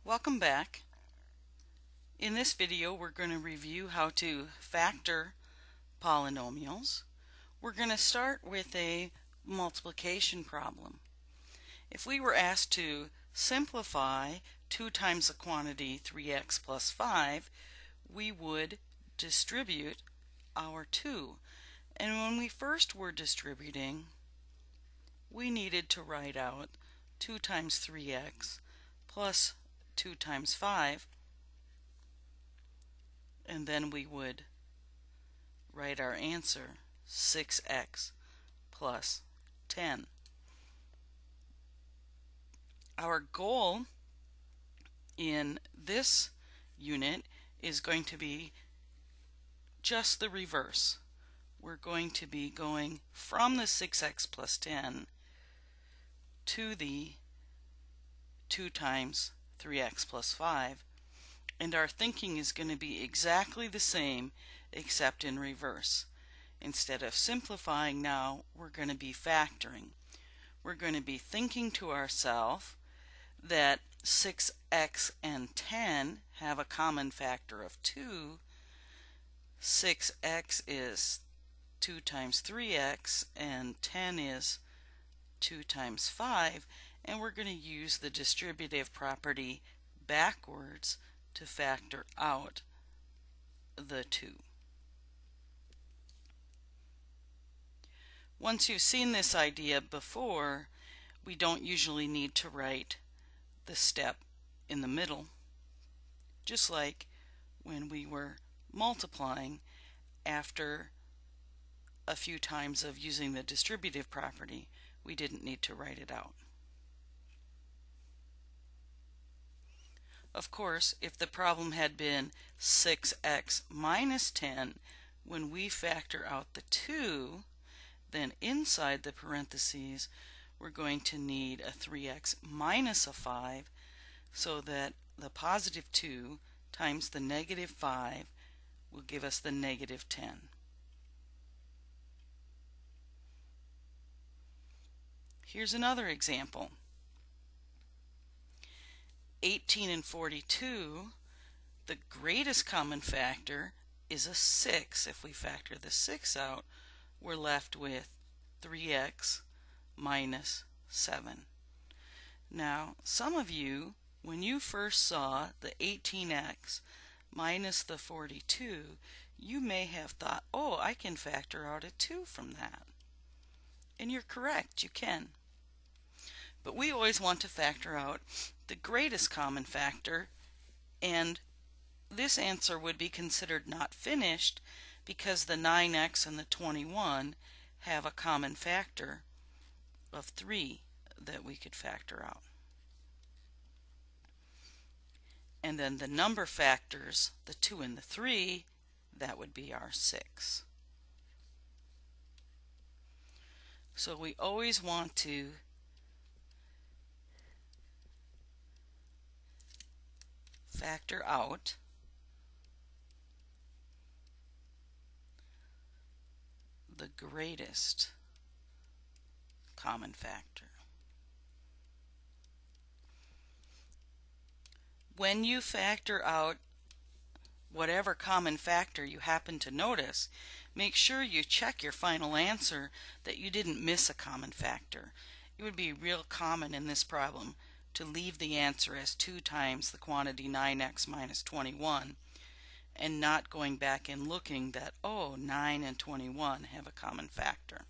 Welcome back. In this video we're going to review how to factor polynomials. We're going to start with a multiplication problem. If we were asked to simplify 2 times the quantity 3x plus 5, we would distribute our 2. And when we first were distributing, we needed to write out 2 times 3x plus 2 times 5, and then we would write our answer 6x plus 10. Our goal in this unit is going to be just the reverse. We're going to be going from the 6x plus 10 to the 2 times 3x plus 5, and our thinking is going to be exactly the same except in reverse. Instead of simplifying now, we're going to be factoring. We're going to be thinking to ourselves that 6x and 10 have a common factor of 2. 6x is 2 times 3x and 10 is 2 times 5, and we're going to use the distributive property backwards to factor out the 2. Once you've seen this idea before, we don't usually need to write the step in the middle, just like when we were multiplying after a few times of using the distributive property. We didn't need to write it out. Of course, if the problem had been 6x minus 10, when we factor out the 2, then inside the parentheses we're going to need a 3x minus a 5, so that the positive 2 times the negative 5 will give us the negative 10. Here's another example. 18 and 42, the greatest common factor is a 6. If we factor the 6 out, we're left with 3x minus 7. Now, some of you, when you first saw the 18x minus the 42, you may have thought, oh, I can factor out a 2 from that. And you're correct, you can. But we always want to factor out the greatest common factor, and this answer would be considered not finished because the 9x and the 21 have a common factor of 3 that we could factor out. And then the number factors, the 2 and the 3, that would be our 6. So we always want to factor out the greatest common factor. When you factor out whatever common factor you happen to notice, make sure you check your final answer that you didn't miss a common factor. It would be real common in this problem to leave the answer as 2 times the quantity 9x minus 21 and not going back and looking that, oh, 9 and 21 have a common factor.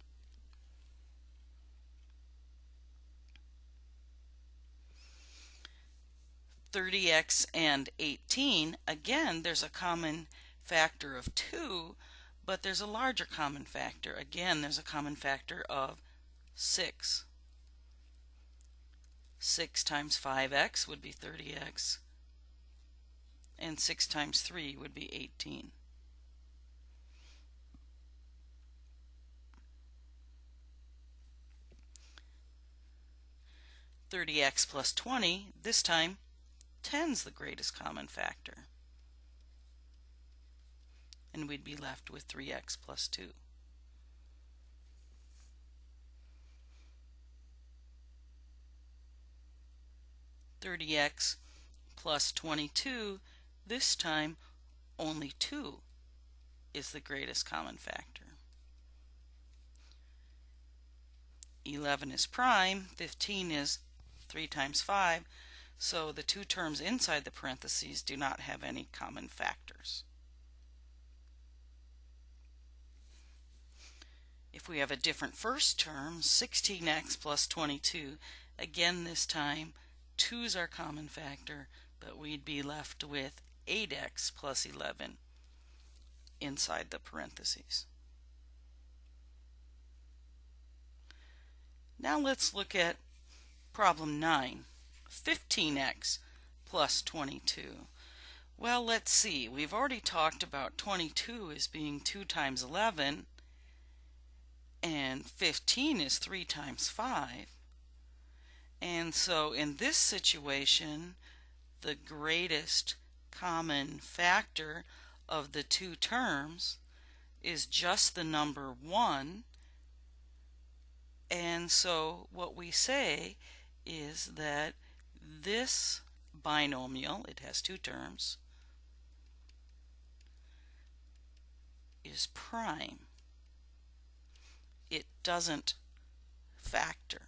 $30x and 18, again, there's a common factor of 2, but there's a larger common factor. Again, there's a common factor of 6. 6 times 5x would be 30x, and 6 times 3 would be 18. $30x plus 20, this time 10's the greatest common factor, and we'd be left with 3x plus 2. 30x plus 22, this time only 2 is the greatest common factor. 11 is prime, 15 is 3 times 5, so the two terms inside the parentheses do not have any common factors. If we have a different first term, 16x plus 22, again this time 2 is our common factor, but we'd be left with 8x plus 11 inside the parentheses. Now let's look at problem 9, 15x plus 22. Well, let's see. We've already talked about 22 as being 2 times 11, and 15 is 3 times 5. And so in this situation, the greatest common factor of the two terms is just the number 1. And so what we say is that this binomial, it has two terms, is prime. It doesn't factor.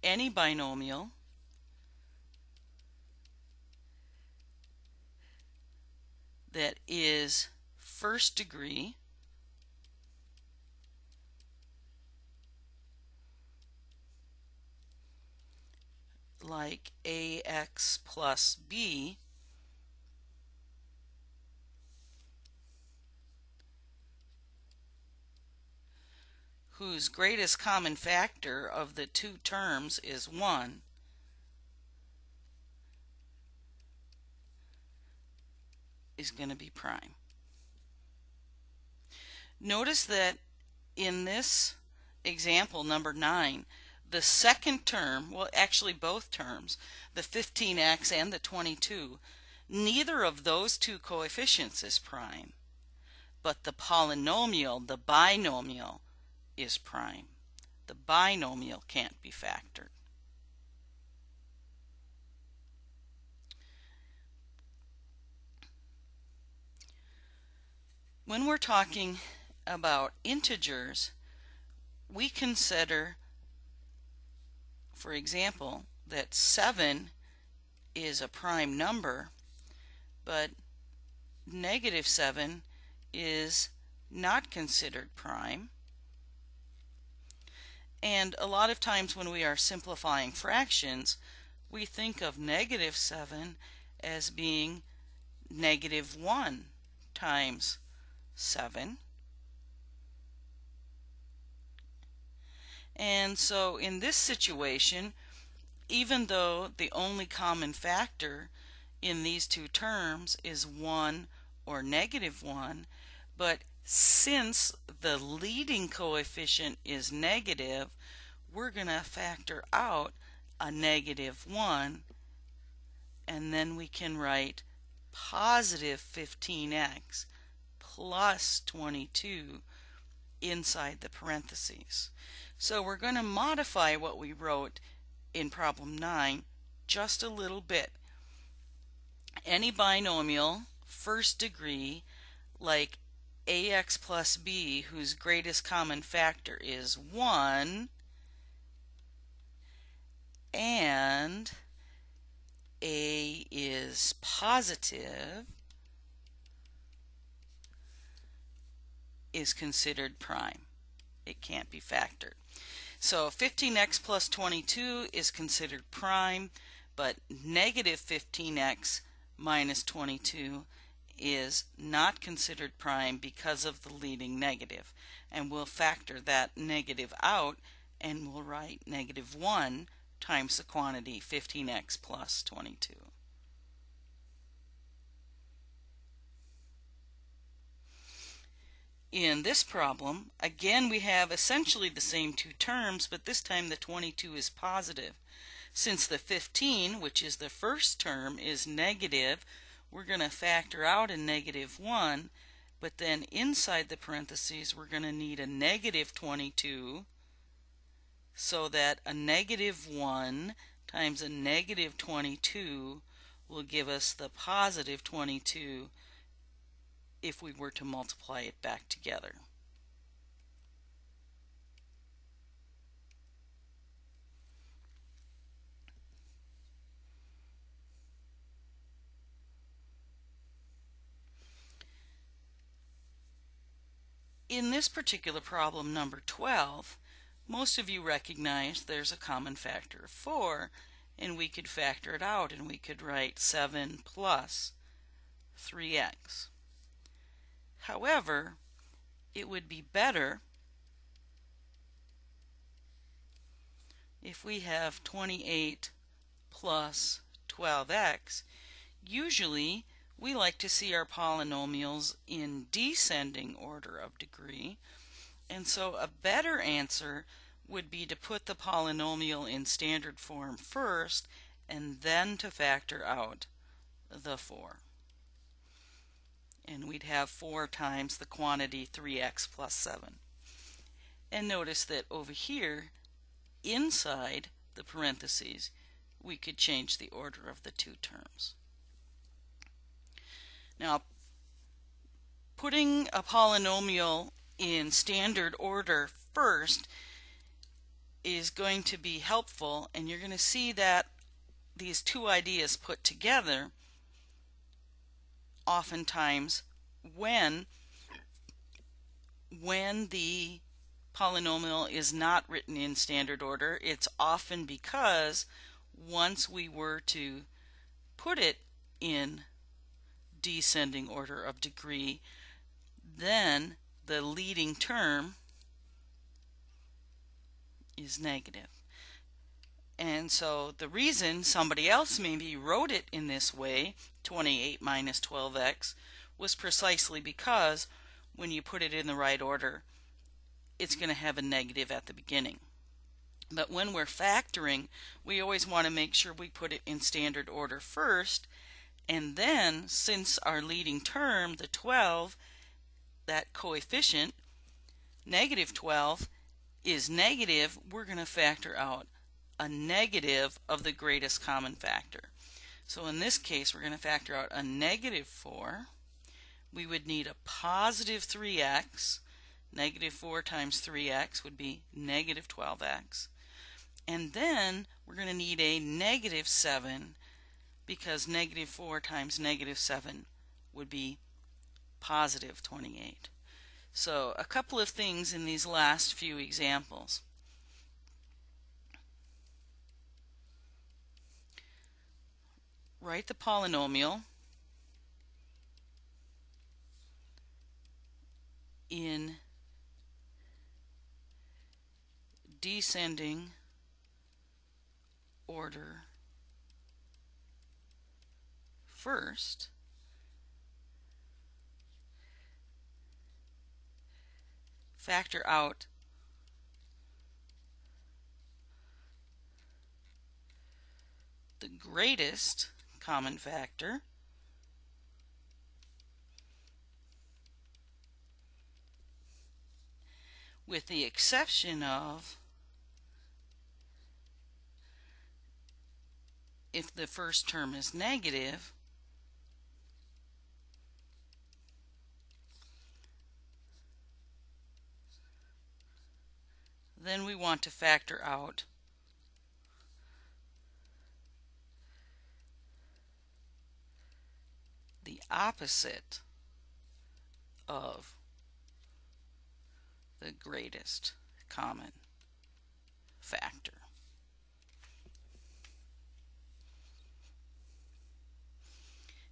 Any binomial that is first degree like ax plus b whose greatest common factor of the two terms is 1 is going to be prime. Notice that in this example, number 9, the second term, well actually both terms, the 15x and the 22, neither of those two coefficients is prime, but the polynomial, the binomial, is prime. The binomial can't be factored. When we're talking about integers, we consider, for example, that 7 is a prime number, but -7 is not considered prime. And a lot of times when we are simplifying fractions, we think of -7 as being -1 times 7. And so in this situation, even though the only common factor in these two terms is 1 or -1, but since the leading coefficient is negative, we're going to factor out a -1, and then we can write positive 15x plus 22 inside the parentheses. So we're going to modify what we wrote in problem 9 just a little bit. Any binomial first degree like ax plus b whose greatest common factor is 1 and a is positive is considered prime. It can't be factored. So 15x plus 22 is considered prime, but -15x minus 22 is not considered prime because of the leading negative. And we'll factor that negative out and we'll write -1 times the quantity 15x plus 22. In this problem, again we have essentially the same two terms, but this time the 22 is positive. Since the 15, which is the first term, is negative, we're going to factor out a -1, but then inside the parentheses we're going to need a negative 22, so that a negative 1 times a negative 22 will give us the positive 22 if we were to multiply it back together. In this particular problem, number 12, most of you recognize there's a common factor of 4, and we could factor it out, and we could write 7 plus 3x. However, it would be better if we have 28 plus 12x. Usually we like to see our polynomials in descending order of degree, and so a better answer would be to put the polynomial in standard form first and then to factor out the 4. And we'd have 4 times the quantity 3x plus 7. And notice that over here, inside the parentheses, we could change the order of the two terms. Now, putting a polynomial in standard order first is going to be helpful, and you're going to see that these two ideas put together oftentimes when the polynomial is not written in standard order, it's often because once we were to put it in descending order of degree, then the leading term is negative. And so the reason somebody else maybe wrote it in this way, 28 minus 12x, was precisely because when you put it in the right order, it's going to have a negative at the beginning. But when we're factoring, we always want to make sure we put it in standard order first, and then since our leading term, the 12, that coefficient, negative 12, is negative, we're going to factor out a negative of the greatest common factor. So in this case, we're going to factor out a negative 4. We would need a positive 3x. Negative 4 times 3x would be negative 12x. And then we're going to need a negative 7, because negative 4 times negative 7 would be positive 28. So a couple of things in these last few examples. Write the polynomial in descending order first, factor out the greatest common factor, with the exception of if the first term is negative, then we want to factor out the opposite of the greatest common factor.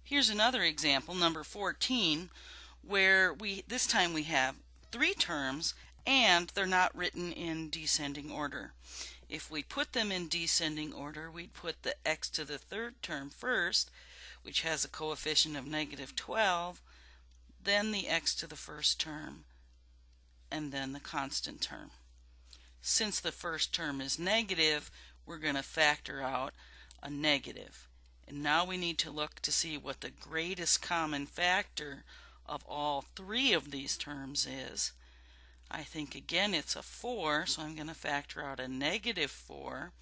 Here's another example, number 14, where this time we have 3 terms and they're not written in descending order. If we put them in descending order, we'd put the x to the third term first, which has a coefficient of negative 12, then the x to the first term, and then the constant term. Since the first term is negative, we're going to factor out a negative. And now we need to look to see what the greatest common factor of all three of these terms is. I think again it's a 4, so I'm going to factor out a negative 4.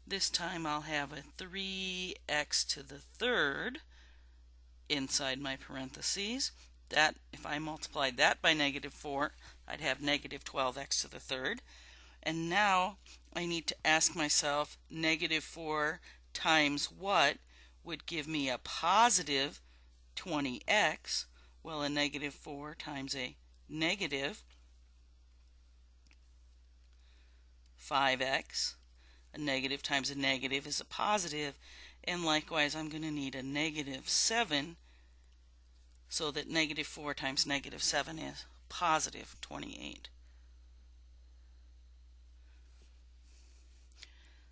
This time I'll have a 3x to the third inside my parentheses. That, if I multiplied that by negative 4, I'd have negative 12x to the third. And now I need to ask myself, negative 4 times what would give me a positive 20x? Well, a negative 4 times a negative 5x. A negative times a negative is a positive, and likewise I'm going to need a negative 7, so that negative 4 times negative 7 is positive 28.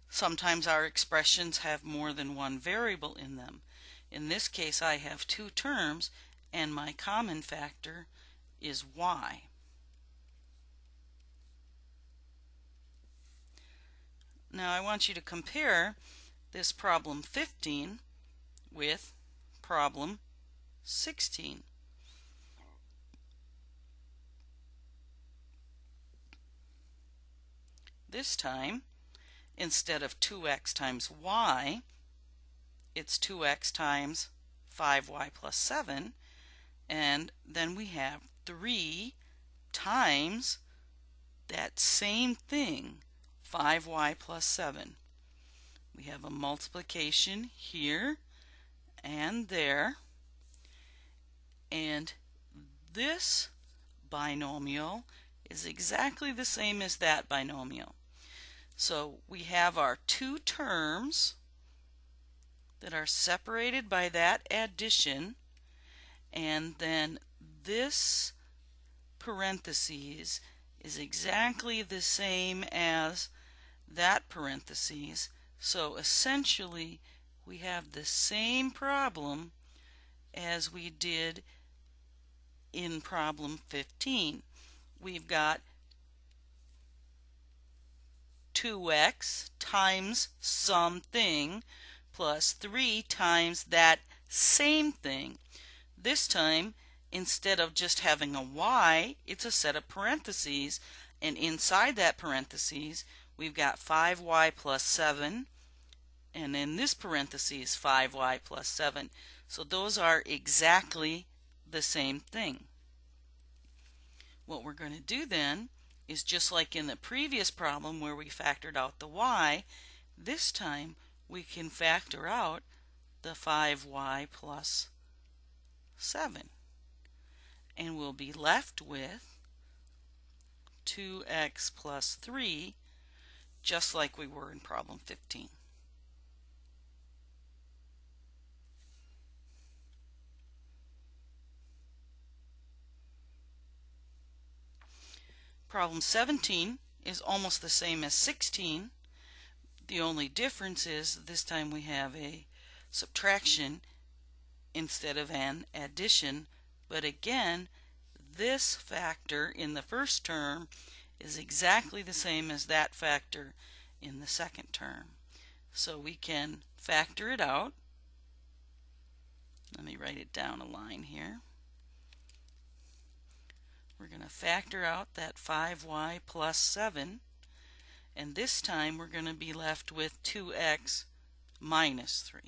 Sometimes our expressions have more than one variable in them. In this case I have two terms, and my common factor is y. Now I want you to compare this problem 15 with problem 16. This time, instead of 2x times y, it's 2x times 5y plus 7, and then we have 3 times that same thing, 5y plus 7. We have a multiplication here and there, and this binomial is exactly the same as that binomial. So we have our two terms that are separated by that addition, and then this parentheses is exactly the same as that parentheses. So essentially we have the same problem as we did in problem 15. We've got 2x times something plus 3 times that same thing. This time, instead of just having a y, it's a set of parentheses, and inside that parentheses we've got 5y plus 7, and in this parentheses 5y plus 7. So those are exactly the same thing. What we're going to do then is, just like in the previous problem where we factored out the y, this time we can factor out the 5y plus 7. And we'll be left with 2x plus 3, just like we were in problem 15. Problem 17 is almost the same as 16. The only difference is this time we have a subtraction instead of an addition, but again this factor in the first term is exactly the same as that factor in the second term. So we can factor it out. Let me write it down a line here. We're going to factor out that 5y plus 7, and this time we're going to be left with 2x minus 3.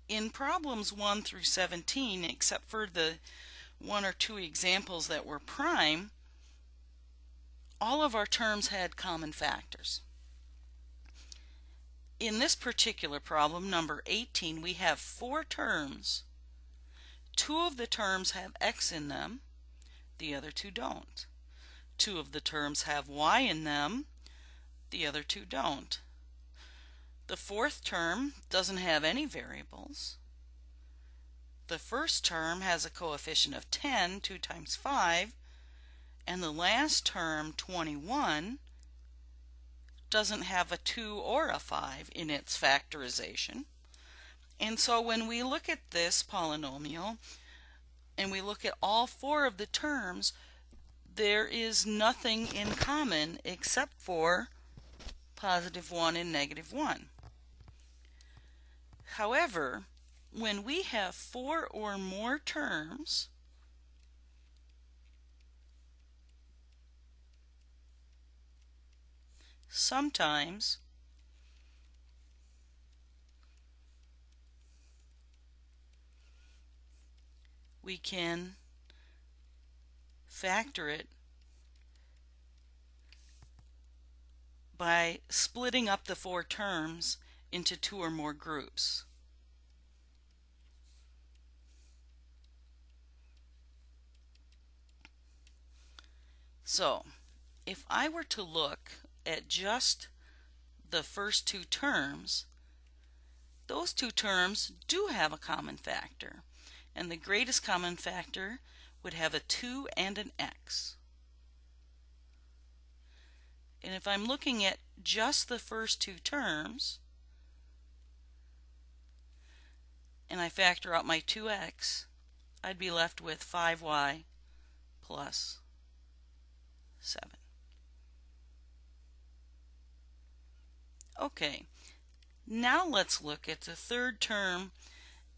In problems 1 through 17, except for the one or two examples that were prime, all of our terms had common factors. In this particular problem, number 18, we have 4 terms. 2 of the terms have x in them, the other 2 don't. 2 of the terms have y in them, the other 2 don't. The 4th term doesn't have any variables. The first term has a coefficient of 10, 2 times 5, and the last term, 21, doesn't have a 2 or a 5 in its factorization. And so when we look at this polynomial, and we look at all four of the terms, there is nothing in common except for +1 and -1. However, when we have 4 or more terms, sometimes we can factor it by splitting up the 4 terms into 2 or more groups. So, if I were to look at just the first 2 terms, those 2 terms do have a common factor, and the greatest common factor would have a 2 and an x. And if I'm looking at just the first 2 terms, and I factor out my 2x, I'd be left with 5y plus 7. Okay, now let's look at the third term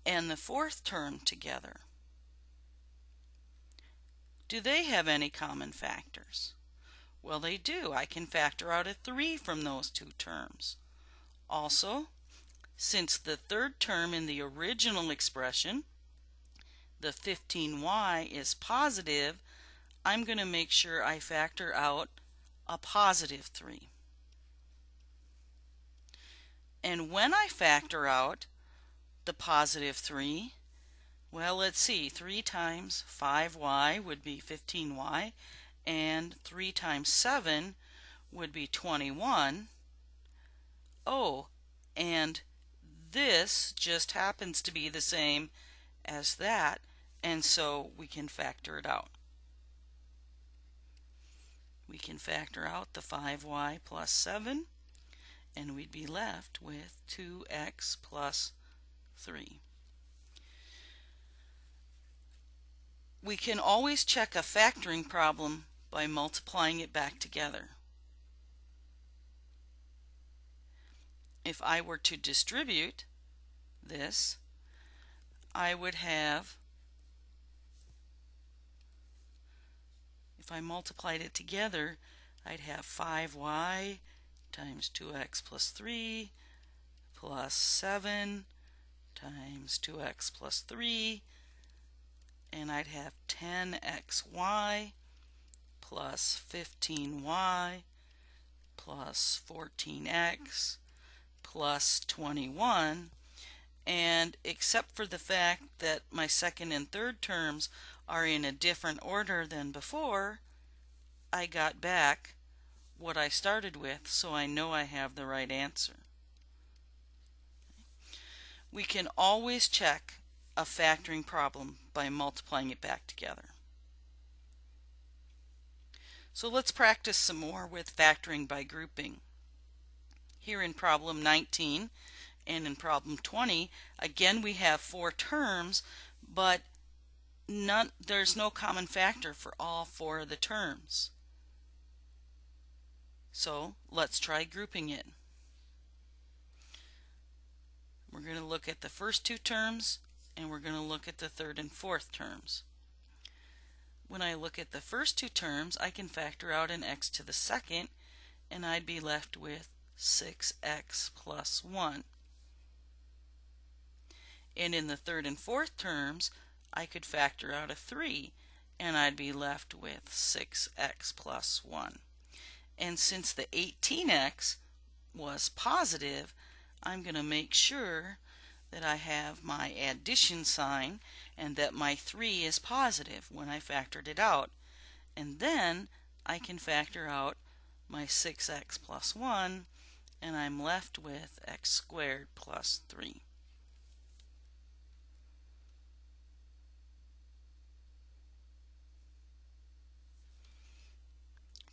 and the fourth term together. Do they have any common factors? Well, they do. I can factor out a 3 from those 2 terms. Also, since the third term in the original expression, the 15y, is positive, I'm going to make sure I factor out a +3. And when I factor out the +3, well, let's see, 3 times 5y would be 15y, and 3 times 7 would be 21. Oh, and this just happens to be the same as that, and so we can factor it out. We can factor out the 5y plus 7, and we'd be left with 2x plus 3. We can always check a factoring problem by multiplying it back together. If I were to distribute this, I would have, if I multiplied it together, I'd have 5y times 2x plus 3 plus 7 times 2x plus 3, and I'd have 10xy plus 15y plus 14x plus 21, and except for the fact that my second and third terms are in a different order than before, I got back what I started with, so I know I have the right answer. We can always check a factoring problem by multiplying it back together. So let's practice some more with factoring by grouping. Here in problem 19 and in problem 20, again we have 4 terms, but there's no common factor for all 4 of the terms. So let's try grouping it. We're going to look at the first 2 terms, and we're going to look at the third and fourth terms. When I look at the first 2 terms, I can factor out an x to the second, and I'd be left with 6x plus 1. And in the third and fourth terms, I could factor out a 3, and I'd be left with 6x plus 1. And since the 18x was positive, I'm going to make sure that I have my addition sign and that my 3 is positive when I factored it out. And then I can factor out my 6x plus 1, and I'm left with x squared plus 3.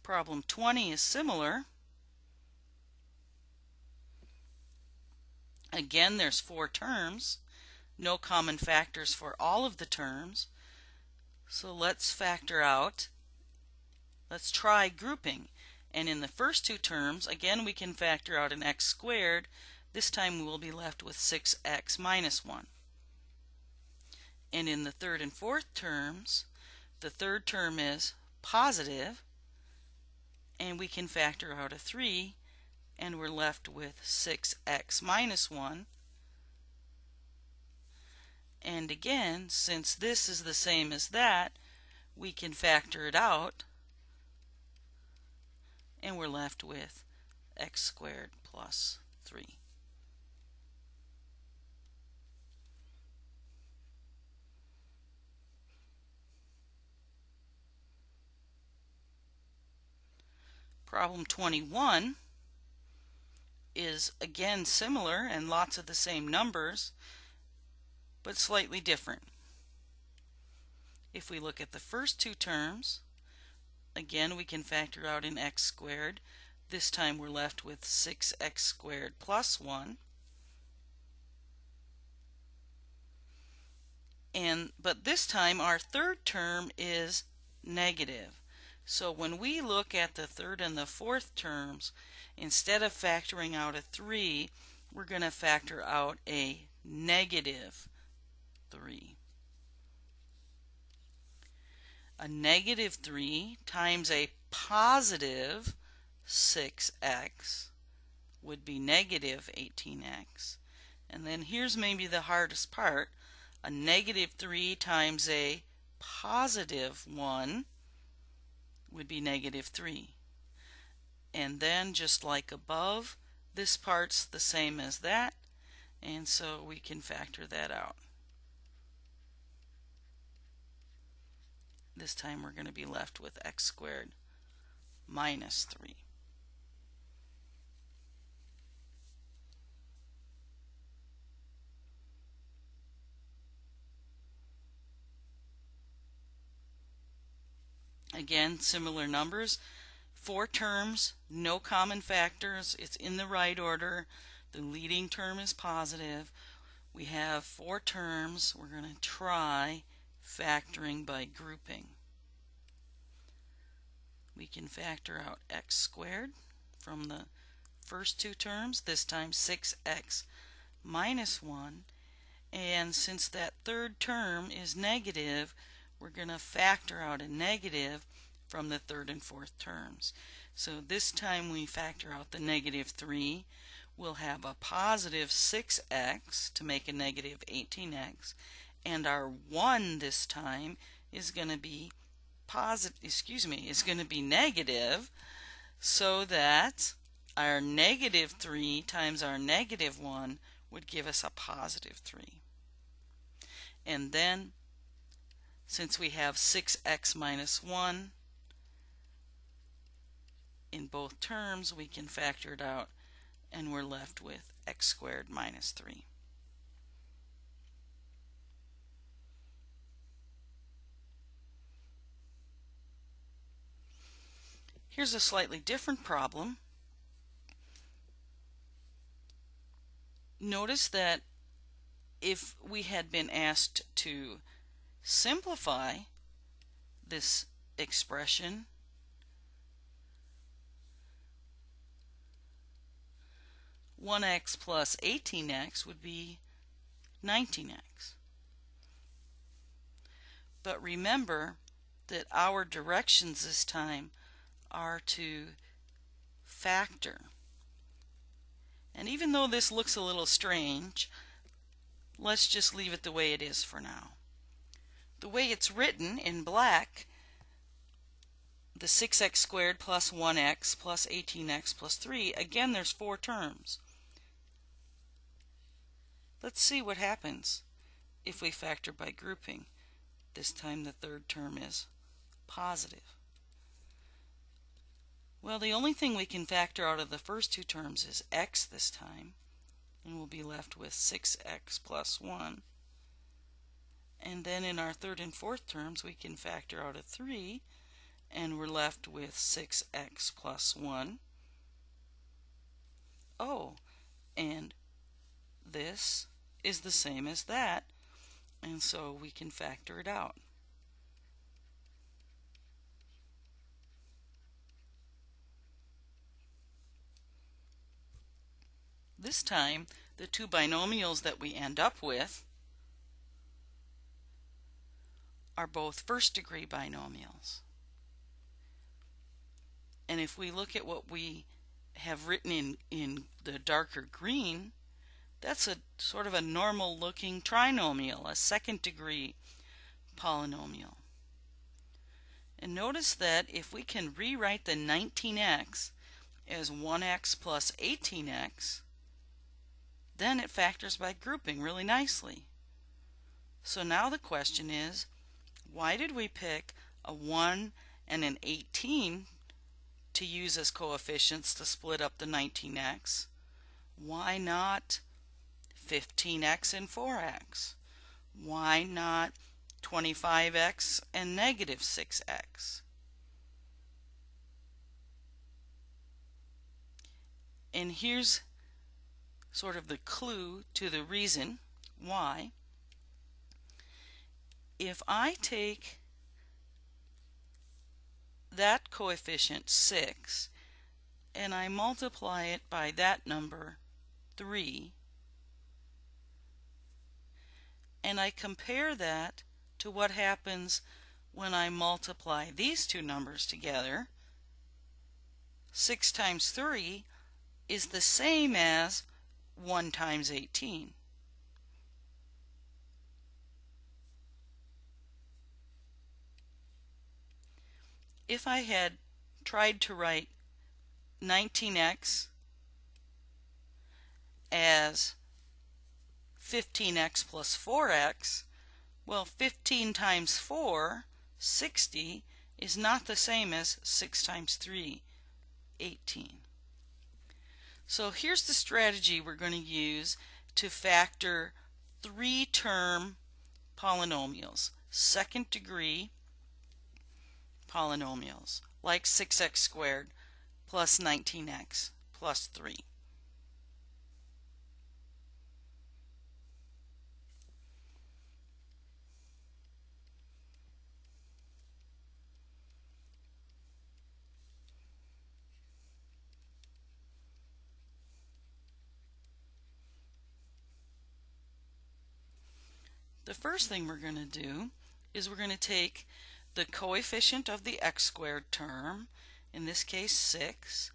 Problem 20 is similar. Again, there's 4 terms, no common factors for all of the terms, So let's factor out, let's try grouping. And in the first two terms, again we can factor out an x squared. This time we will be left with 6x minus 1. And in the third and fourth terms, the third term is positive, and we can factor out a 3, and we're left with 6x minus 1. And again, since this is the same as that, we can factor it out, and we're left with x squared plus 3. Problem 21 is again similar and lots of the same numbers, but slightly different. If we look at the first two terms, again we can factor out an x squared. This time we're left with 6x squared plus 1. But this time our third term is negative. So when we look at the third and the fourth terms, instead of factoring out a 3, we're going to factor out a negative 3. A negative 3 times a positive 6x would be negative 18x. And then here's maybe the hardest part. A negative 3 times a positive 1 would be negative 3. And then just like above, this part's the same as that, and so we can factor that out. This time we're going to be left with x squared minus 3. Again, similar numbers. 4 terms, no common factors. It's in the right order. The leading term is positive. We have 4 terms. We're going to try factoring by grouping. We can factor out x squared from the first two terms, this time 6x minus 1. And since that third term is negative, we're going to factor out a negative from the third and fourth terms. So this time we factor out the negative 3. We'll have a positive 6x to make a negative 18x. And our 1 this time is going to be negative, so that our negative 3 times our negative 1 would give us a positive 3. And then, since we have 6x minus 1 in both terms, we can factor it out, and we're left with x squared minus 3. Here's a slightly different problem. Notice that if we had been asked to simplify this expression, (1x plus 18x) would be 19x. But remember that our directions this time are to factor. And even though this looks a little strange, let's just leave it the way it is for now. The way it's written in black, the 6x squared plus 1x plus 18x plus 3, again there's 4 terms. Let's see what happens if we factor by grouping. This time the third term is positive. Well, the only thing we can factor out of the first two terms is x this time, and we'll be left with 6x plus 1. And then in our third and fourth terms we can factor out a 3, and we're left with 6x plus 1. Oh, and this is the same as that, and so we can factor it out. this time the two binomials that we end up with are both first-degree binomials. And if we look at what we have written in the darker green, that's a sort of a normal looking trinomial, a second-degree polynomial. And notice that if we can rewrite the 19x as 1x plus 18x, then it factors by grouping really nicely. So now the question is, why did we pick a 1 and an 18 to use as coefficients to split up the 19x? Why not 15x and 4x? Why not 25x and negative 6x? And here's sort of the clue to the reason why. If I take that coefficient 6 and I multiply it by that number 3, and I compare that to what happens when I multiply these two numbers together, 6 times 3 is the same as 1 times 18. If I had tried to write 19x as 15x plus 4x, well, 15 times 4, 60, is not the same as 6 times 3, 18. So here's the strategy we're going to use to factor three-term polynomials, second-degree polynomials, like 6x squared plus 19x plus 3. The first thing we're going to do is we're going to take the coefficient of the x squared term, in this case 6,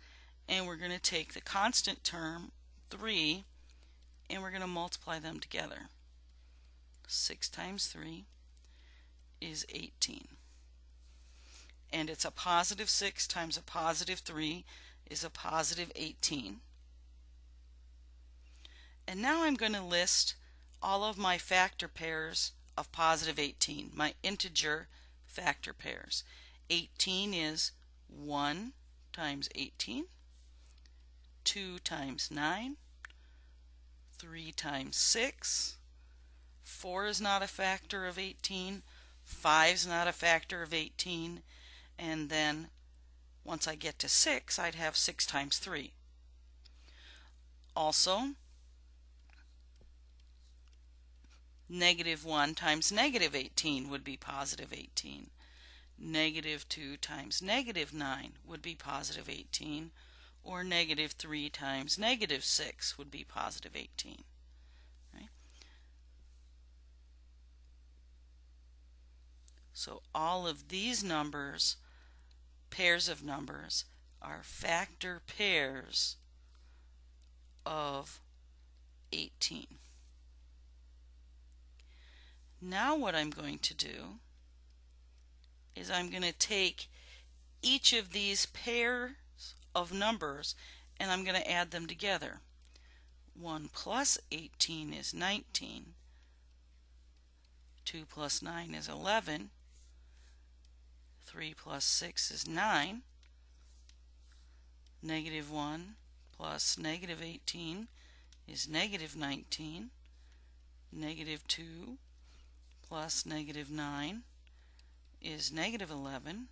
and we're going to take the constant term 3 and we're going to multiply them together. 6 times 3 is 18. And it's a positive 6 times a positive 3 is a positive 18. And now I'm going to list all of my factor pairs of positive 18, my integer factor pairs. 18 is 1 times 18, 2 times 9, 3 times 6, 4 is not a factor of 18, 5 is not a factor of 18, and then once I get to 6, I'd have 6 times 3. Also, negative 1 times negative 18 would be positive 18. Negative 2 times negative 9 would be positive 18. Or negative 3 times negative 6 would be positive 18. Right? So all of these numbers, pairs of numbers, are factor pairs of 18. Now what I'm going to do is I'm going to take each of these pairs of numbers and I'm going to add them together. 1 plus 18 is 19. 2 plus 9 is 11. 3 plus 6 is 9. Negative 1 plus negative 18 is negative 19. Negative 2 plus negative 9 is negative 11,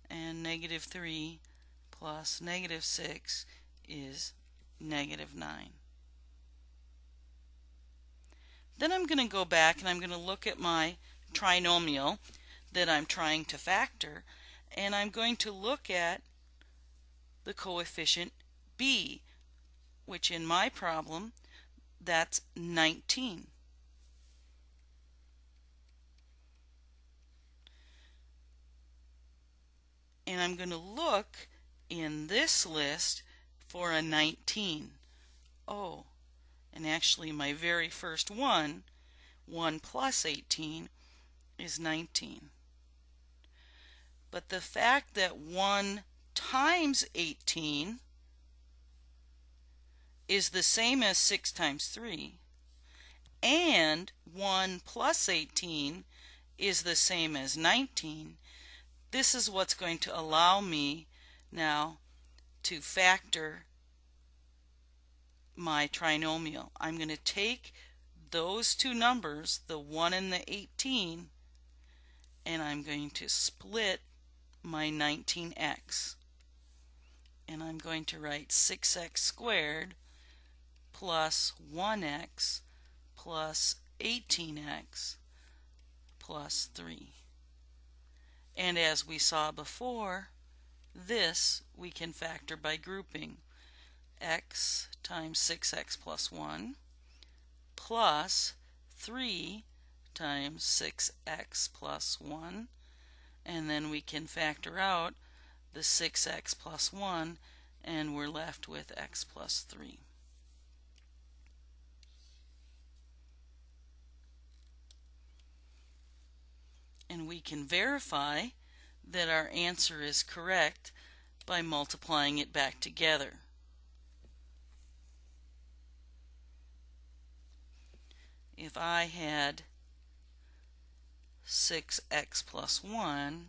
and negative 3 plus negative 6 is negative 9. Then I'm going to go back and I'm going to look at my trinomial that I'm trying to factor, and I'm going to look at the coefficient b, which in my problem, that's 19. And I'm going to look in this list for a 19. Oh, and actually my very first one, 1 plus 18, is 19. But the fact that 1 times 18 is the same as 6 times 3, and 1 plus 18 is the same as 19, this is what's going to allow me now to factor my trinomial. I'm going to take those two numbers, the 1 and the 18, and I'm going to split my 19x. And I'm going to write 6x squared plus 1x plus 18x plus 3. And as we saw before, this we can factor by grouping. X times 6x plus 1 plus 3 times 6x plus 1, and then we can factor out the 6x plus 1, and we're left with x plus 3. And we can verify that our answer is correct by multiplying it back together. If I had 6x plus 1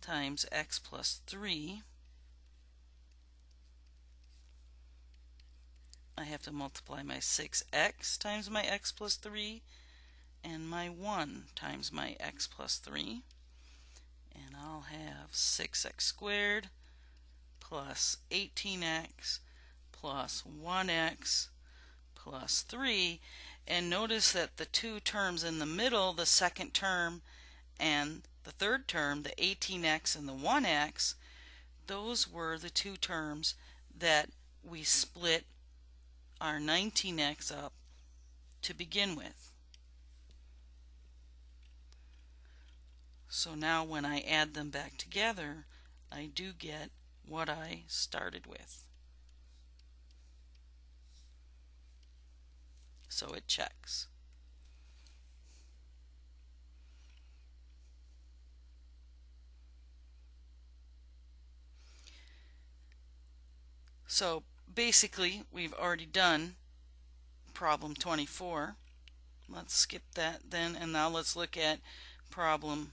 times x plus 3, I have to multiply my 6x times my x plus 3 and my 1 times my x plus 3, and I'll have 6x squared plus 18x plus 1x plus 3. And notice that the two terms in the middle, the second term and the third term, the 18x and the 1x, those were the two terms that we split our 19x up to begin with. So now when I add them back together, I do get what I started with. So it checks. So basically, we've already done problem 24. Let's skip that then, and now let's look at problem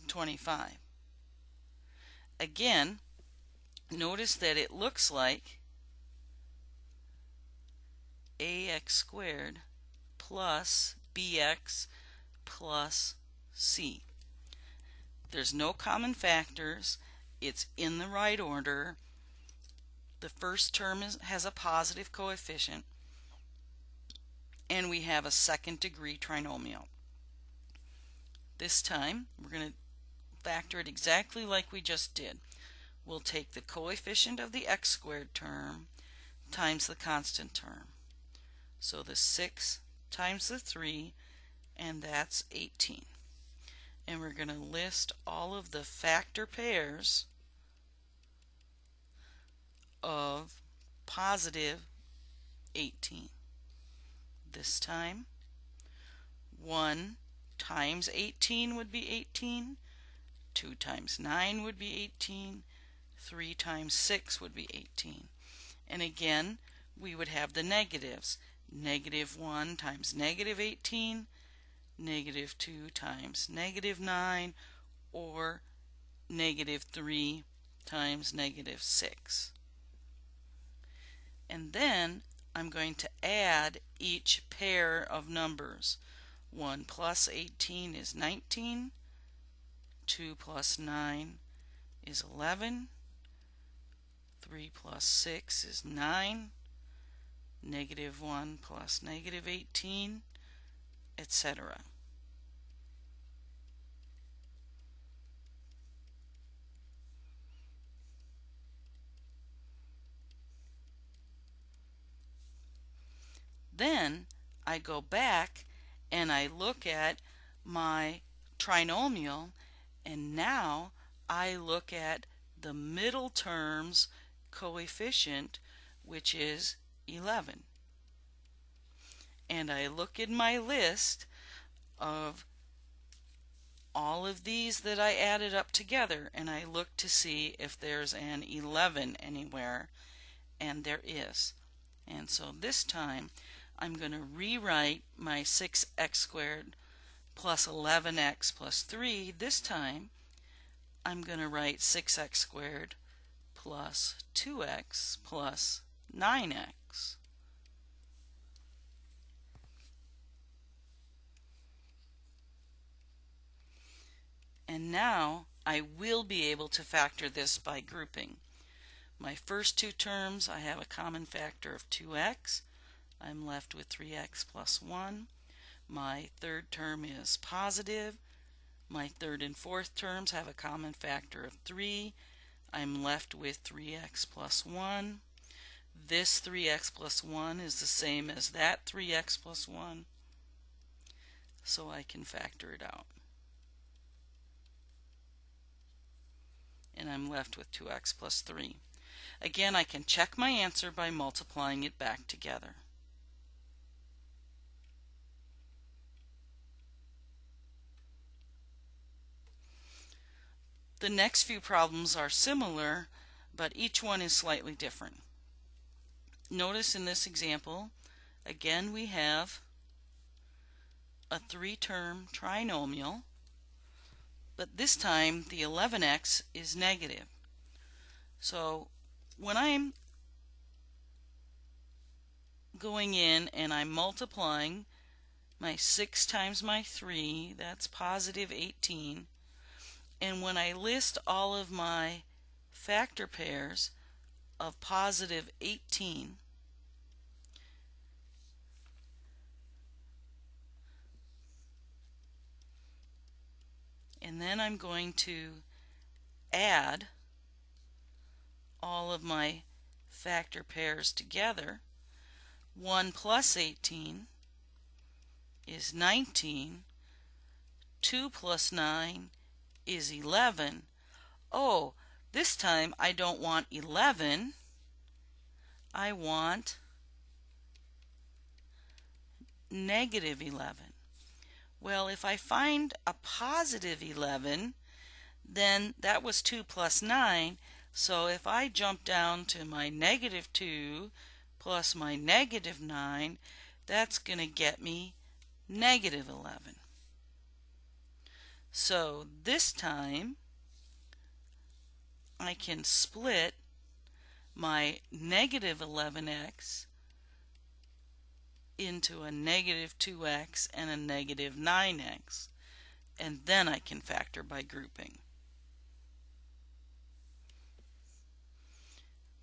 25. Again, notice that it looks like ax squared plus bx plus c. There's no common factors. It's in the right order. The first term has a positive coefficient, and we have a second degree trinomial. This time we're going to factor it exactly like we just did. We'll take the coefficient of the x squared term times the constant term. So the 6 times the 3, and that's 18. And we're going to list all of the factor pairs of positive 18. This time 1 times 18 would be 18, 2 times 9 would be 18, 3 times 6 would be 18. And again, we would have the negatives. Negative 1 times negative 18, negative 2 times negative 9, or negative 3 times negative 6. And then I'm going to add each pair of numbers. 1 plus 18 is 19, 2 plus 9 is 11, 3 plus 6 is 9, negative 1 plus negative 18, etc. Then I go back and I look at my trinomial, and now I look at the middle term's coefficient, which is 11. And I look in my list of all of these that I added up together, and I look to see if there's an 11 anywhere, and there is. And so this time I'm going to rewrite my 6x squared plus 11x plus 3. This time I'm going to write 6x squared plus 2x plus 9x. And now I will be able to factor this by grouping. My first two terms, I have a common factor of 2x. I'm left with 3x plus 1. My third term is positive. My third and fourth terms have a common factor of 3. I'm left with 3x plus 1. This 3x plus 1 is the same as that 3x plus 1, so I can factor it out. And I'm left with 2x plus 3. Again, I can check my answer by multiplying it back together. The next few problems are similar, but each one is slightly different. Notice in this example, again we have a 3-term trinomial, but this time the 11x is negative. So when I'm going in and I'm multiplying my 6 times my 3, that's positive 18. And when I list all of my factor pairs of positive 18, and then I'm going to add all of my factor pairs together. 1 plus 18 is 19. 2 plus 9 is 11. Oh, this time I don't want 11. I want negative 11. Well, if I find a positive 11, then that was 2 plus 9. So if I jump down to my negative 2 plus my negative 9, that's going to get me negative 11. So this time I can split my negative 11x into a negative 2x and a negative 9x, and then I can factor by grouping.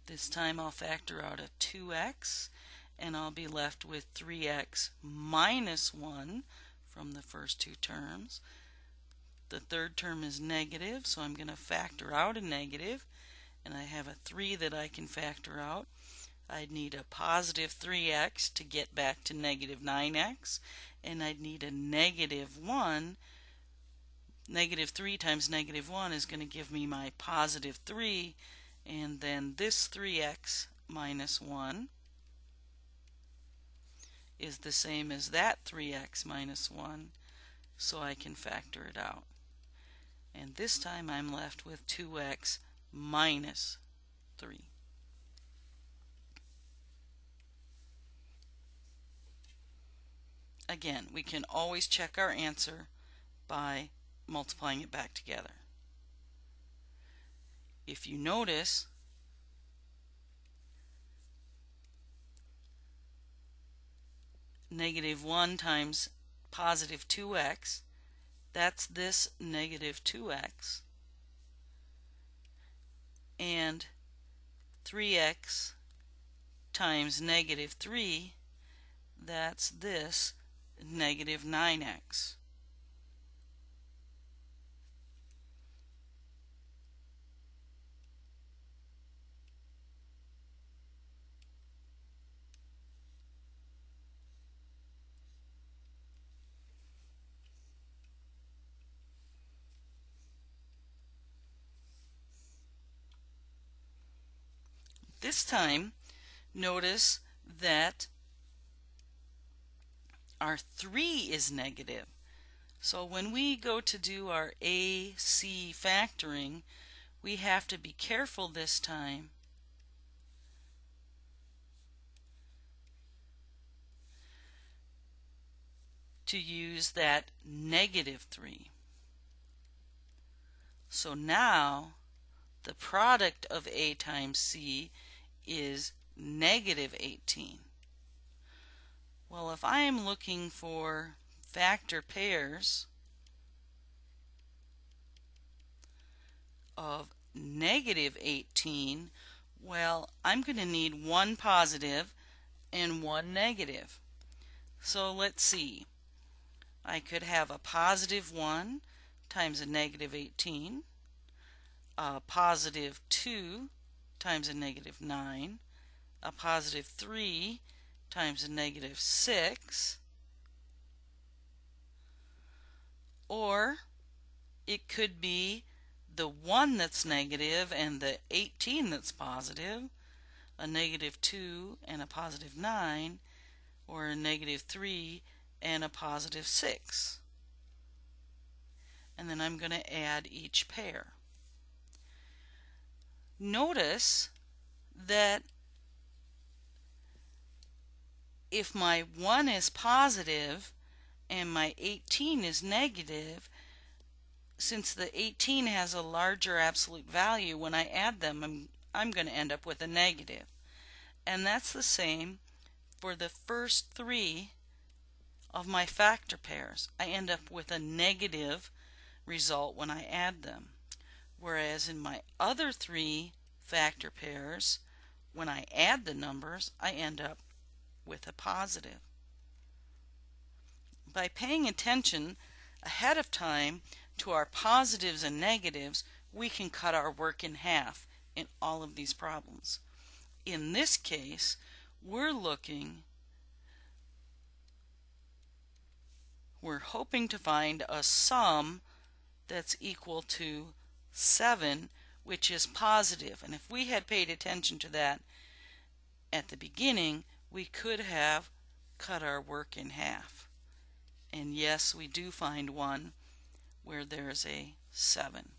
This time I'll factor out a 2x, and I'll be left with 3x minus 1 from the first two terms. The third term is negative, so I'm going to factor out a negative, and I have a 3 that I can factor out. I'd need a positive 3x to get back to negative 9x, and I'd need a negative 1. Negative 3 times negative 1 is going to give me my positive 3, and then this 3x minus 1 is the same as that 3x minus 1, so I can factor it out. And this time I'm left with 2x minus 3. Again, we can always check our answer by multiplying it back together. If you notice, negative 1 times positive 2x, that's this negative 2x, and 3x times negative 3, that's this negative 9x. This time, notice that our 3 is negative. So when we go to do our AC factoring, we have to be careful this time to use that -3. So now the product of A times C is -18. Well, if I am looking for factor pairs of -18, well, I'm going to need one positive and one negative. So let's see. I could have a +1 times a -18, a +2 times a -9, a +3 times a -6, or it could be the 1 that's negative and the 18 that's positive, a -2 and a +9, or a -3 and a +6. And then I'm going to add each pair. Notice that if my 1 is positive and my 18 is negative, since the 18 has a larger absolute value, when I add them, I'm going to end up with a negative. And that's the same for the first 3 of my factor pairs. I end up with a negative result when I add them. Whereas in my other 3 factor pairs, when I add the numbers, I end up with a positive. By paying attention ahead of time to our positives and negatives, we can cut our work in half in all of these problems. In this case, we're hoping to find a sum that's equal to 7, which is positive. And if we had paid attention to that at the beginning, we could have cut our work in half. And yes, we do find one where there's a 7.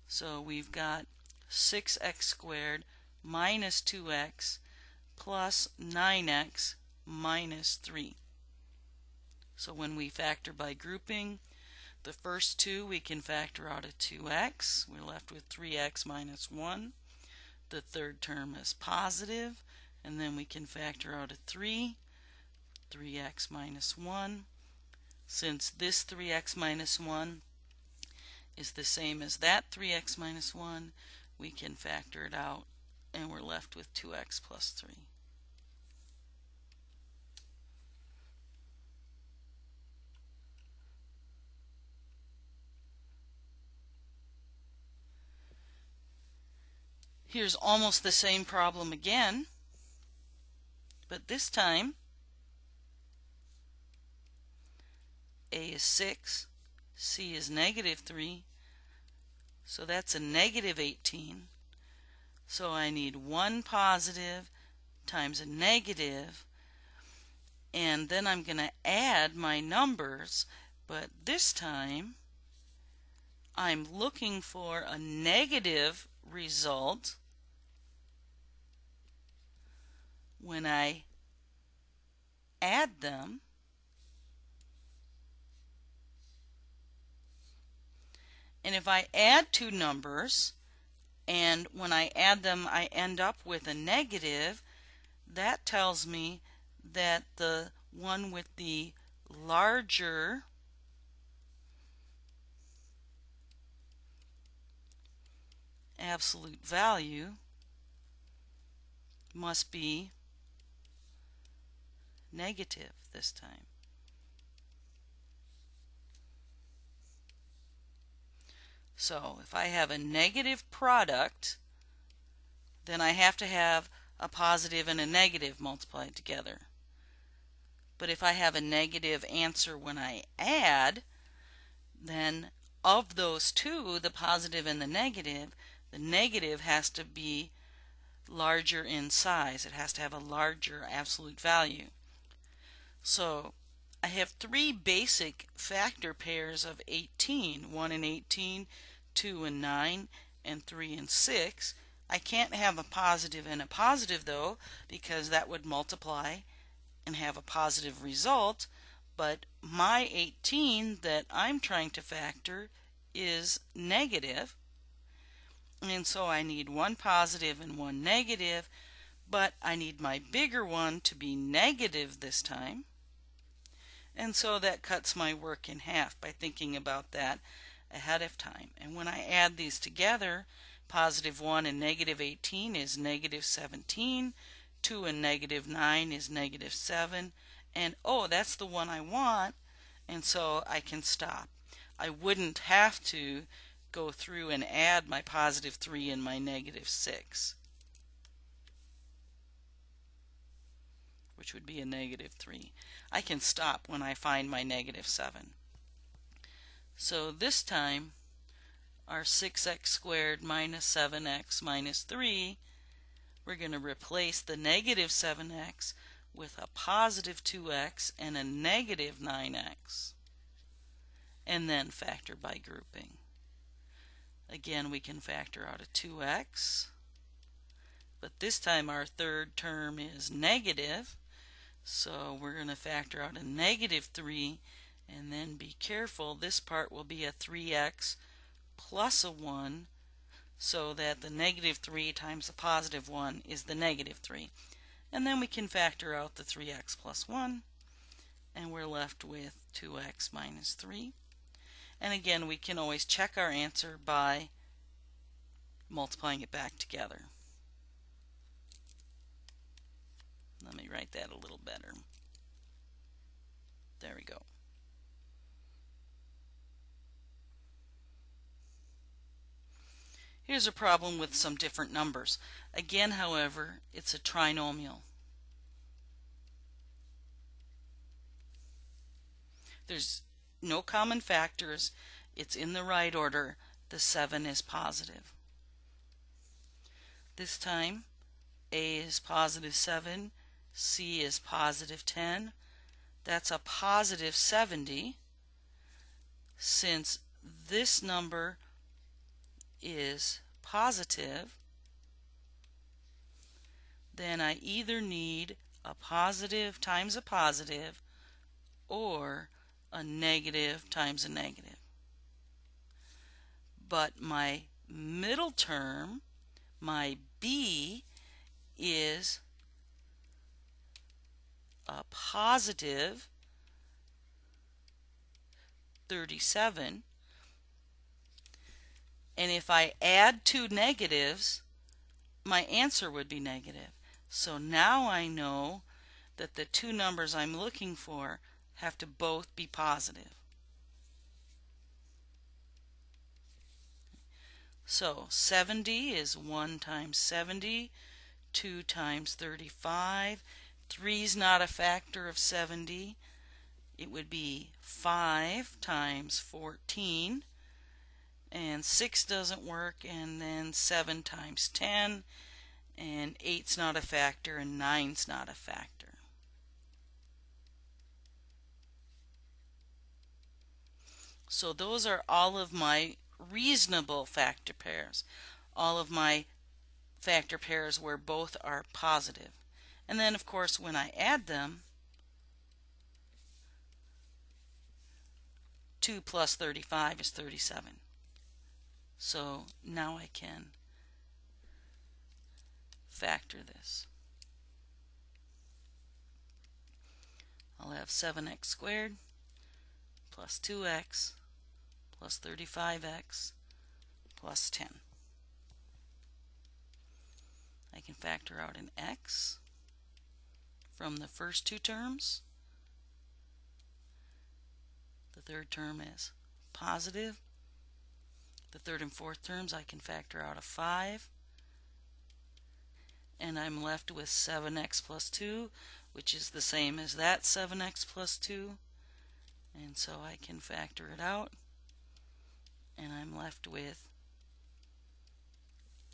So we've got 6x squared minus 2x plus 9x minus 3. So when we factor by grouping, the first 2 we can factor out of 2x. We're left with 3x minus 1. The third term is positive, and then we can factor out of 3, 3x minus 1. Since this 3x minus 1 is the same as that 3x minus 1, we can factor it out, and we're left with 2x plus 3. Here's almost the same problem again, but this time A is 6, C is -3, so that's a -18. So I need one positive times a negative, and then I'm going to add my numbers, but this time I'm looking for a negative result when I add them. And if I add 2 numbers and when I add them I end up with a negative, that tells me that the one with the larger absolute value must be negative this time. So if I have a negative product, then I have to have a positive and a negative multiplied together. But if I have a negative answer when I add, then of those 2, the positive and the negative has to be larger in size. It has to have a larger absolute value. So I have three basic factor pairs of 18, 1 and 18, 2 and 9, and 3 and 6. I can't have a positive and a positive though, because that would multiply and have a positive result, but my 18 that I'm trying to factor is negative, and so I need one positive and one negative, but I need my bigger one to be negative this time. And so that cuts my work in half by thinking about that ahead of time. And when I add these together, positive 1 and negative 18 is negative 17, 2 and negative 9 is negative 7, and oh, that's the one I want, and so I can stop. I wouldn't have to go through and add my positive 3 and my negative 6, which would be a negative 3. I can stop when I find my negative 7. So this time, our 6x squared minus 7x minus 3, we're going to replace the negative 7x with a positive 2x and a negative 9x, and then factor by grouping. Again, we can factor out a 2x, but this time our third term is negative, so we're going to factor out a negative 3, and then be careful, this part will be a 3x plus a 1, so that the negative 3 times the positive 1 is the negative 3. And then we can factor out the 3x plus 1, and we're left with 2x minus 3. And again, we can always check our answer by multiplying it back together. Let me write that a little better. There we go. Here's a problem with some different numbers. Again, however, it's a trinomial. There's no common factors. It's in the right order. The 7 is positive. This time, A is positive 7, C is positive 10. That's a positive 70. Since this number is positive, then I either need a positive times a positive or a negative times a negative. But my middle term, my B, is a positive 37. And if I add two negatives, my answer would be negative. So now I know that the two numbers I'm looking for have to both be positive. So 70 is 1 times 70, 2 times 35. 3 is not a factor of 70. It would be 5 times 14. And 6 doesn't work, and then 7 times 10, and 8's not a factor, and 9's not a factor. So those are all of my reasonable factor pairs. All of my factor pairs where both are positive. And then, of course, when I add them, 2 plus 35 is 37. So now I can factor this. I'll have 7x squared plus 2x plus 35x plus 10. I can factor out an x from the first two terms. The third term is positive. The third and fourth terms I can factor out a 5. And I'm left with 7x plus 2, which is the same as that 7x plus 2. And so I can factor it out. And I'm left with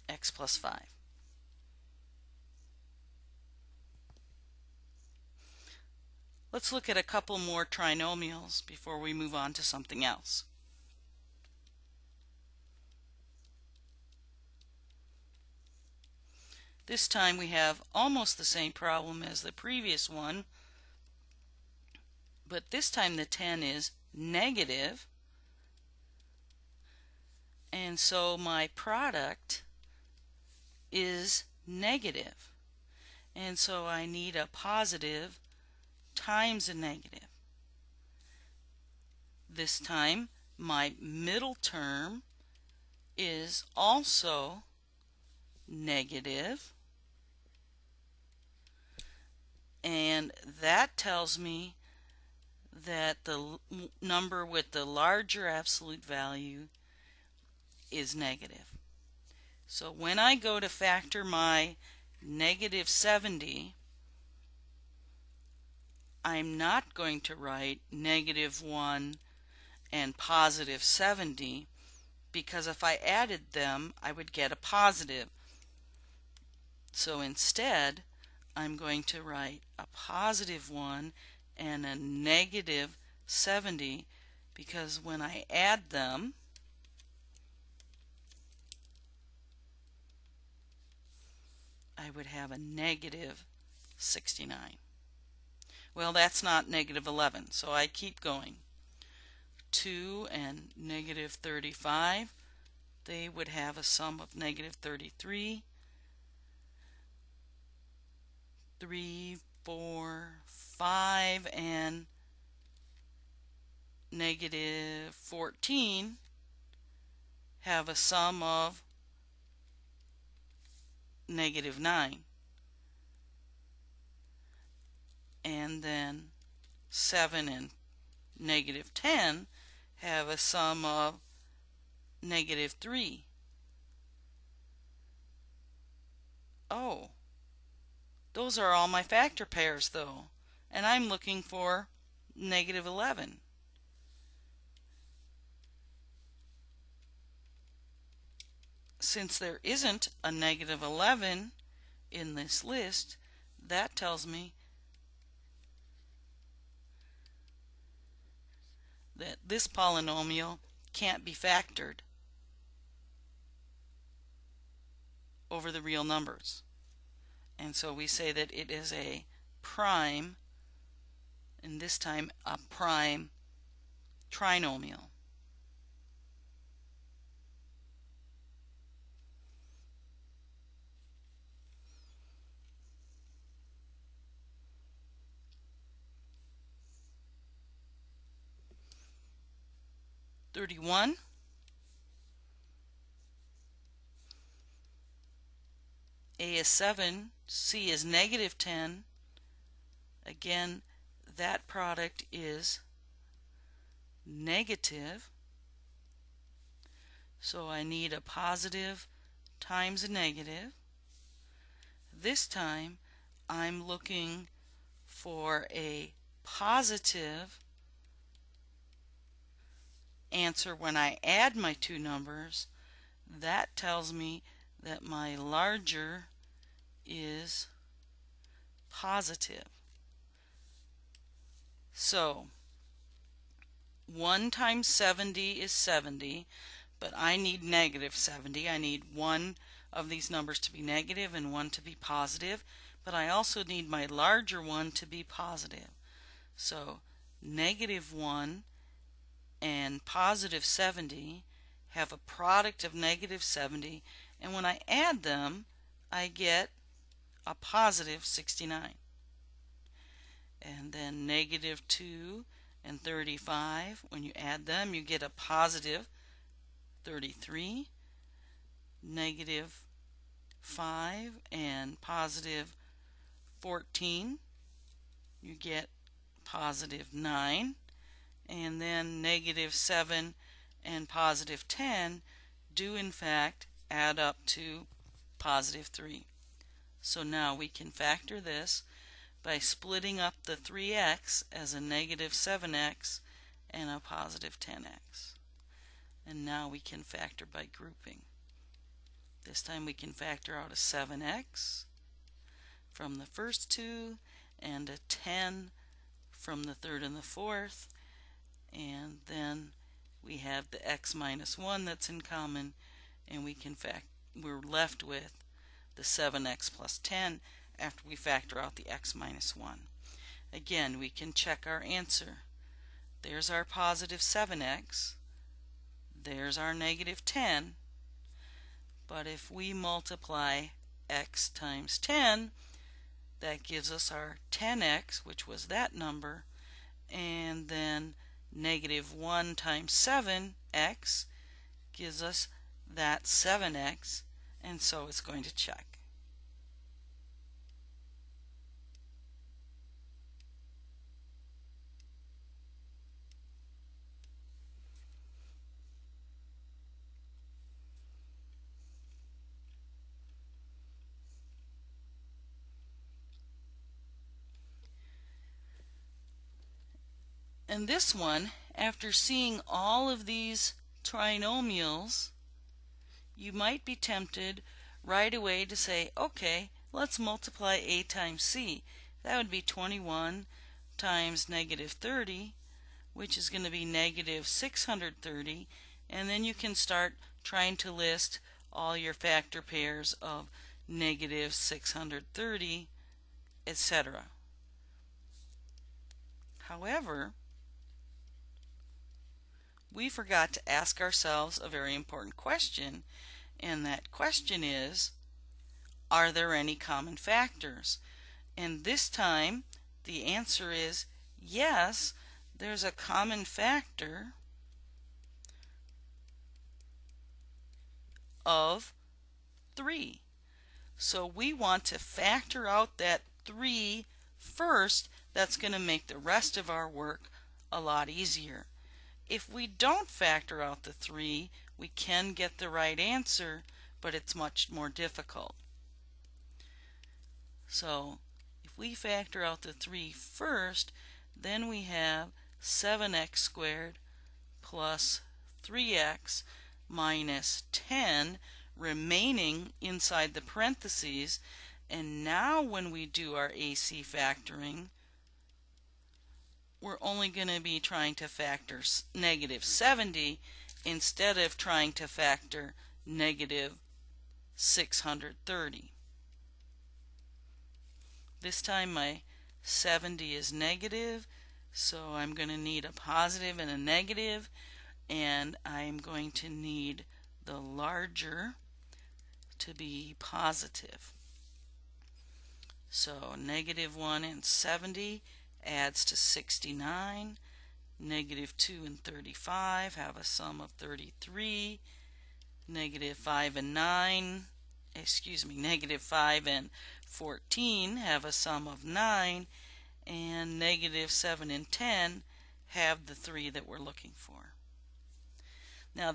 x plus 5. Let's look at a couple more trinomials before we move on to something else. This time we have almost the same problem as the previous one, but this time the 10 is negative, and so my product is negative, and so I need a positive times a negative. This time my middle term is also negative, and that tells me that the number with the larger absolute value is negative. So when I go to factor my negative 70, I'm not going to write negative 1 and positive 70, because if I added them I would get a positive. So instead I'm going to write a positive 1 and a negative 70, because when I add them I would have a negative 69. Well, that's not negative 11, so I keep going. 2 and negative 35, they would have a sum of negative 33. 3, 4, 5, and negative 14 have a sum of negative 9. And then 7 and negative 10 have a sum of negative 3. Oh, those are all my factor pairs though, and I'm looking for negative 11. Since there isn't a negative 11 in this list, that tells me that this polynomial can't be factored over the real numbers. And so we say that it is a prime, and this time a prime trinomial. (31) A is 7, C is negative 10. Again, that product is negative, so I need a positive times a negative. This time I'm looking for a positive answer when I add my two numbers. That tells me that my larger is positive. So 1 times 70 is 70, but I need negative 70. I need one of these numbers to be negative and one to be positive, but I also need my larger one to be positive. So negative 1 and positive 70 have a product of negative 70, and when I add them I get a positive 69. And then negative 2 and 35, when you add them you get a positive 33. Negative 5 and positive 14, you get positive 9. And then negative 7 and positive 10 do in fact add up to positive 3. So now we can factor this by splitting up the 3x as a negative 7x and a positive 10x. And now we can factor by grouping. This time we can factor out a 7x from the first two and a 10 from the third and the fourth, and then we have the x minus 1 that's in common, and we're left with the 7x plus 10 after we factor out the x minus 1. Again, we can check our answer. There's our positive 7x, there's our negative 10, but if we multiply x times 10, that gives us our 10x, which was that number, and then negative 1 times 7x gives us that 7x, and so it's going to check. And this one, after seeing all of these trinomials, you might be tempted right away to say, okay, let's multiply a times c. That would be 21 times negative 30, which is going to be negative 630, and then you can start trying to list all your factor pairs of negative 630, etc. However, we forgot to ask ourselves a very important question, and that question is, are there any common factors? And this time the answer is yes, there's a common factor of 3. So we want to factor out that 3 first. That's going to make the rest of our work a lot easier. If we don't factor out the 3, we can get the right answer, but it's much more difficult. So if we factor out the 3 first, then we have 7x squared plus 3x minus 10 remaining inside the parentheses. And now when we do our AC factoring, we're only going to be trying to factor negative 70 instead of trying to factor negative 630. This time my 70 is negative, so I'm going to need a positive and a negative, and I'm going to need the larger to be positive. So negative 1 and 70 adds to 69. Negative 2 and 35 have a sum of 33. Negative 5 and 14 have a sum of 9. And negative 7 and 10 have the 3 that we're looking for. Now,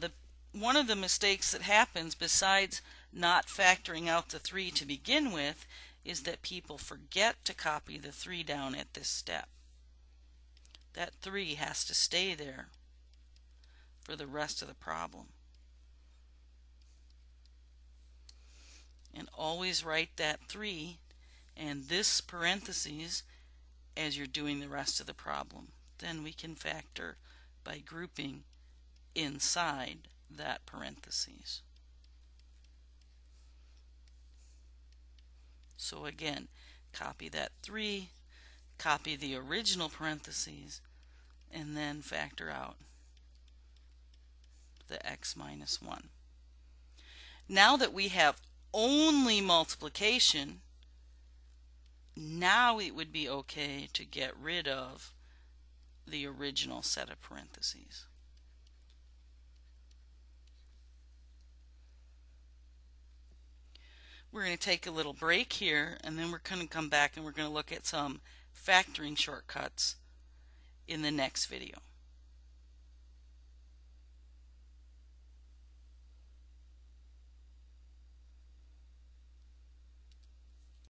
one of the mistakes that happens, besides not factoring out the 3 to begin with, is that people forget to copy the 3 down at this step. That 3 has to stay there for the rest of the problem. And always write that 3 and this parentheses as you're doing the rest of the problem. Then we can factor by grouping inside that parentheses. So again, copy that 3, copy the original parentheses, and then factor out the x minus 1. Now that we have only multiplication, now it would be okay to get rid of the original set of parentheses. We're going to take a little break here, and then we're going to come back and we're going to look at some factoring shortcuts in the next video.